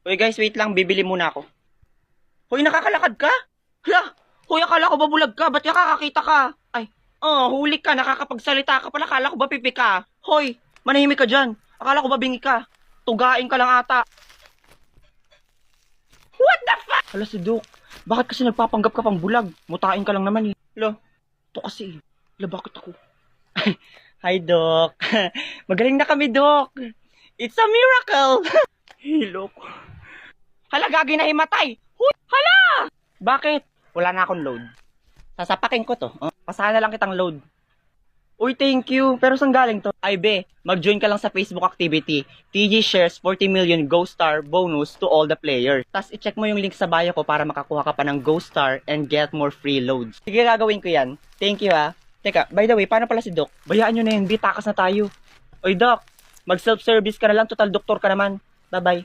Hoy guys, wait lang, bibili muna ako. Hoy, nakakalakad ka? Hala, hoy, akala ko ba bulag ka? Ba't nakakakita ka? Ay, huli ka, nakakapagsalita ka pala, akala ko ba pipi ka? Hoy, manahimik ka dyan. Akala ko ba bingi ka? Tugain ka lang ata. What the fuck? Hala si Doc, bakit kasi nagpapanggap ka pang bulag? Mutain ka lang naman eh. Hala, to kasi eh. Hala, bakit ako? Hi Doc. Magaling na kami Doc. It's a miracle. Hello. Hala, gagi na himatay. Huy, hala! Bakit? Wala na akong load. Sasapakin ko to. Pasahan na lang kitang load. Uy, thank you. Pero saan galing to? Ay, be, mag-join ka lang sa Facebook activity. TG shares 40 million Ghost Star bonus to all the players. Tapos, i-check mo yung link sa bio ko para makakuha ka pa ng Ghost Star and get more free loads. Sige, gagawin ko yan. Thank you, ha. Teka, by the way, paano pala si Doc? Bayaan nyo na yun, be. Takas na tayo. Oy, Doc, mag-self-service ka na lang. Total doktor ka naman. Bye-bye.